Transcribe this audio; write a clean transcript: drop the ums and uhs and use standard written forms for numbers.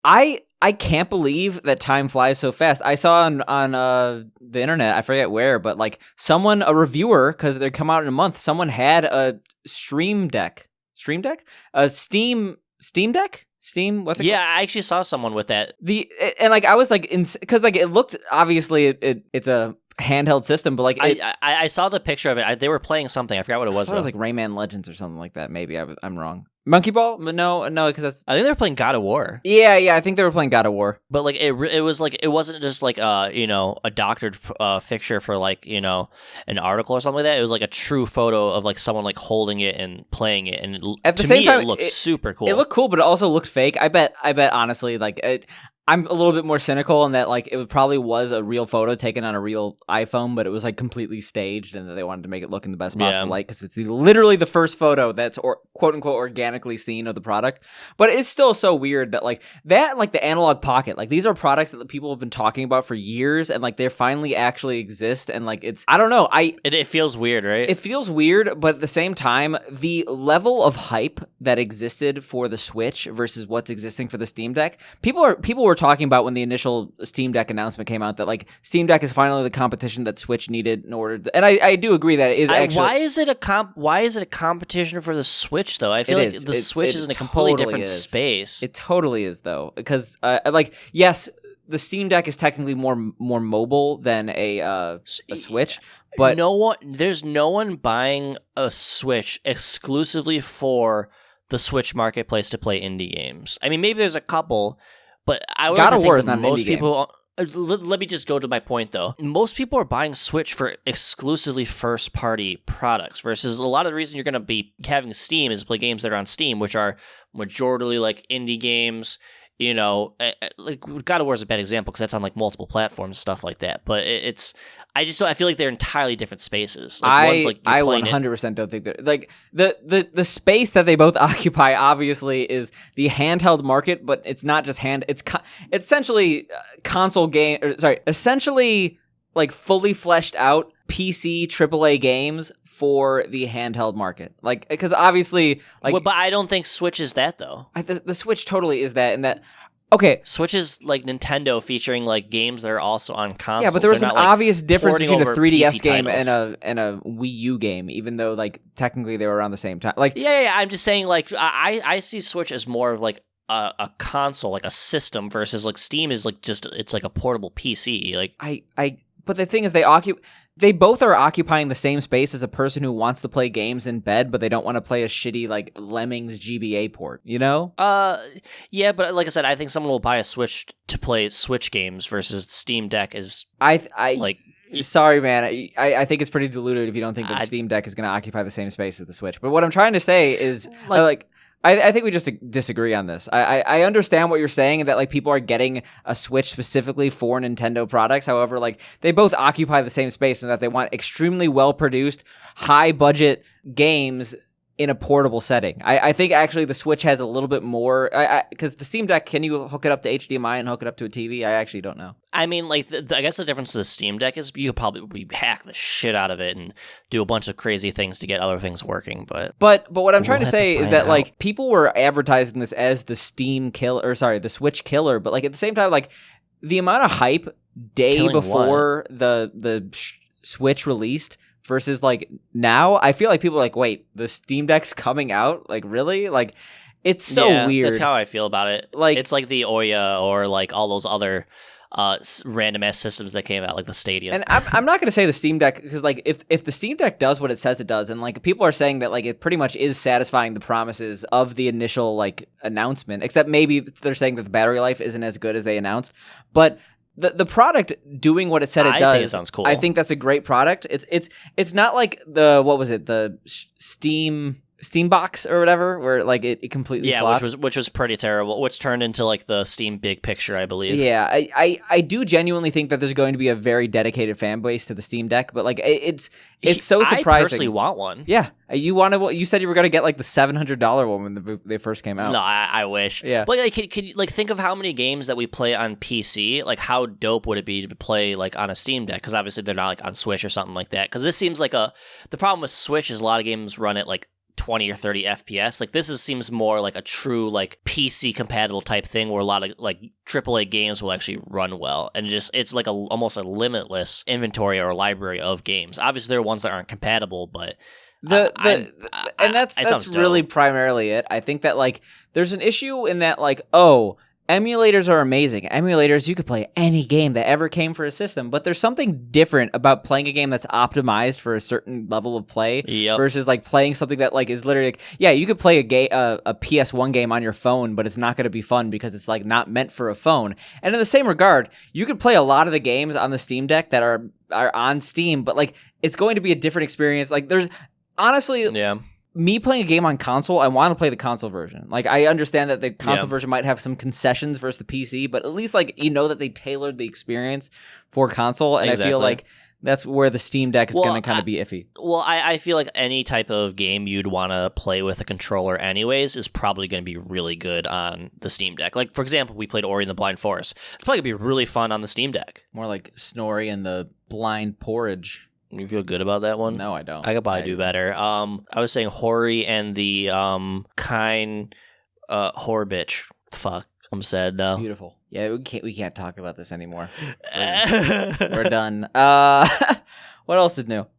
I can't believe that time flies so fast. I saw on the internet, I forget where, but like a reviewer, because they come out in a month, someone had a Stream Deck, a Steam Deck. Steam, what's it called? I actually saw someone with that. And like I was like, because like it looked, obviously it's a handheld system, but like I saw the picture of it. They were playing something. I forgot what it was. It was like Rayman Legends or something like that. Maybe I'm wrong. Monkey Ball? No, because that's. I think they were playing God of War. Yeah. I think they were playing God of War. But like it was like it wasn't just like a doctored picture for like an article or something like that. It was like a true photo of like someone like holding it and playing it, and at the same time, it looked super cool. It looked cool, but it also looked fake. I bet honestly, like I'm a little bit more cynical in that like it probably was a real photo taken on a real iPhone, but it was like completely staged, and that they wanted to make it look in the best possible light because it's literally the first photo that's quote unquote organically seen of the product. But it's still so weird that like that and like the Analog Pocket, like these are products that people have been talking about for years, and like they finally actually exist, and like it's, I don't know, it feels weird, right? It feels weird, but at the same time, the level of hype that existed for the Switch versus what's existing for the Steam Deck, people were talking about when the initial Steam Deck announcement came out that like Steam Deck is finally the competition that Switch needed in order to, and I do agree that it is actually. Why is it a competition for the Switch though? I feel like the Switch is in a completely different space. It totally is though, because like yes, the Steam Deck is technically more mobile than a Switch, but there's no one buying a Switch exclusively for the Switch marketplace to play indie games. I mean, maybe there's a couple. But I would God of War is that not most an indie people. Let me just go to my point though. Most people are buying Switch for exclusively first-party products, versus a lot of the reason you're going to be having Steam is to play games that are on Steam, which are majority like indie games. Like God of War is a bad example because that's on like multiple platforms, stuff like that. But I feel like they're entirely different spaces. Like, I 100% don't think that like the space that they both occupy obviously is the handheld market, but it's not just it's essentially console game. Essentially like fully fleshed out PC AAA games for the handheld market. Like, because obviously, like, but I don't think Switch is that though. The Switch totally is that, and that. Okay, Switch is like Nintendo featuring like games that are also on console. Yeah, but there was an obvious difference between a 3DS PC game titles. and a Wii U game, even though like technically they were around the same time. Like, yeah. I'm just saying, like, I see Switch as more of like a console, like a system, versus like Steam is like it's like a portable PC. Like, but the thing is, they both are occupying the same space as a person who wants to play games in bed, but they don't want to play a shitty like Lemmings GBA port, you know? Yeah, but like I said, I think someone will buy a Switch to play Switch games versus Steam Deck is like. Sorry, man. I think it's pretty diluted if you don't think that the Steam Deck is going to occupy the same space as the Switch. But what I'm trying to say is I think we just disagree on this. I understand what you're saying, that like people are getting a Switch specifically for Nintendo products. However, like they both occupy the same space, and that they want extremely well produced, high budget games in a portable setting. I think actually the Switch has a little bit more, because the Steam Deck, can you hook it up to HDMI and hook it up to a TV? I actually don't know. I mean, like, I guess the difference with the Steam Deck is you could probably hack the shit out of it and do a bunch of crazy things to get other things working. But what I'm trying to say is that like people were advertising this as the the Switch killer, but like at the same time, like the amount of hype before the Switch released versus like now, I feel like people are like, wait, the Steam Deck's coming out? Like, really? Like, it's so weird. That's how I feel about it. Like, it's like the Ouya or like all those other random ass systems that came out, like the Stadia. And I'm not going to say the Steam Deck, because like if the Steam Deck does what it says it does, and like people are saying that like it pretty much is satisfying the promises of the initial like announcement, except maybe they're saying that the battery life isn't as good as they announced, but the product doing what it said it does, I think it sounds cool. I think that's a great product. It's not like the Steam box or whatever, where like it completely flopped. which was pretty terrible, which turned into like the Steam Big Picture, I believe. Yeah, I do genuinely think that there's going to be a very dedicated fan base to the Steam Deck, but like it's so surprising. I personally want one. Yeah, you said you were going to get like the $700 one when they first came out. No, I wish. Yeah, but like, could you like think of how many games that we play on PC? Like, how dope would it be to play like on a Steam Deck? Because obviously they're not like on Switch or something like that. Because this seems like the problem with Switch is a lot of games run at like 20 or 30 FPS. Like this seems more like a true like PC compatible type thing where a lot of like AAA games will actually run well, and just it's like almost a limitless inventory or library of games. Obviously, there are ones that aren't compatible, but that's really primarily it. I think that like there's an issue in that like emulators are amazing. Emulators, you could play any game that ever came for a system, but there's something different about playing a game that's optimized for a certain level of play versus like playing something that like is literally like, yeah, you could play a PS1 game on your phone, but it's not going to be fun because it's like not meant for a phone. And in the same regard, you could play a lot of the games on the Steam Deck that are on Steam, but like it's going to be a different experience. Like there's honestly, me playing a game on console, I want to play the console version. Like, I understand that the console version might have some concessions versus the PC, but at least, like, you know that they tailored the experience for console, and I feel like that's where the Steam Deck is going to kind of be iffy. Well, I feel like any type of game you'd want to play with a controller anyways is probably going to be really good on the Steam Deck. Like, for example, we played Ori and the Blind Forest. It's probably going to be really fun on the Steam Deck. More like Snorri and the Blind Porridge. You feel good about that one? No, I don't. I could probably do better. I was saying Hori and the kind Horbitch. Fuck, I'm sad now. Beautiful. Yeah, we can't talk about this anymore. We're done. What else is new?